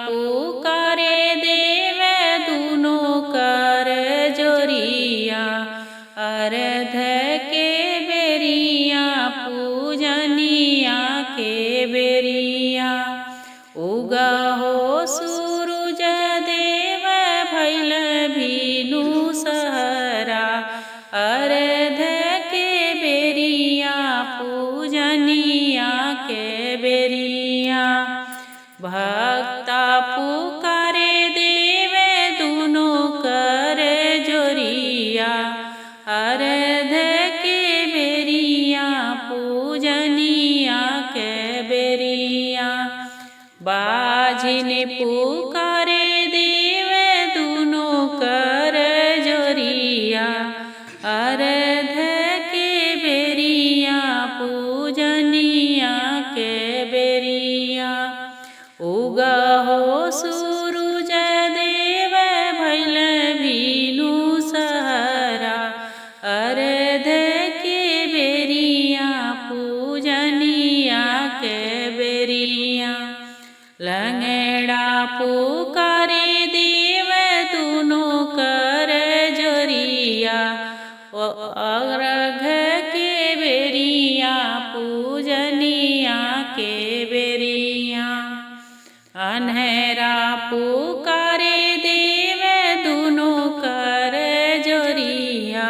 पुकारे देवे दुनो कर जोरिया। अर्घ के बेरिया पूजनिया के बेरिया। उगा हो सूरज देव भैल भीनु सहरा। अर्घ के बेरिया पूजनिया के बेरिया। भक्ता पुकारे देवे दुनो कर जोरिया। अर्घ के बेरिया पूजनिया के बेरिया। बाजिन पुकारे देवे दुनो कर जोरिया। अर्घ के बेरिया पूजनिया के बेरिया। उगा हो सूरज देव भैल भीनु सहरा। अर्घ के बेरिया पूजनिया के बेरिया। लंगड़ा पुकारे देव दुनो कर जोरिया। अर्घ के बेरिया पूजनिया के बेरिया। अन्हरा पुकारे देव दुनो कर जोरिया।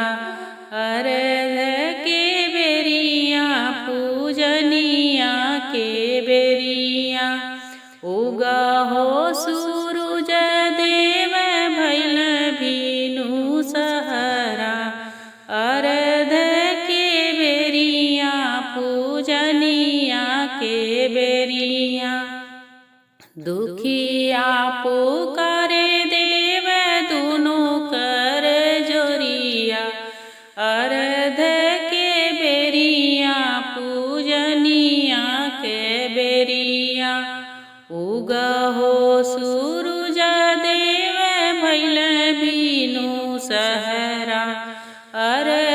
अर्घ के बेरिया पूजनिया के बेरिया। उगा हो सूरज देव भैल भीनु सहरा। अर्घ के बेरिया पूजनिया के बेरिया। दुखिया पुकारे देव दुनो कर जोरिया। अर्घ के बेरिया पूजनिया के बेरिया। उगा हो सूरज देव भैल भीनु सहरा। अर्घ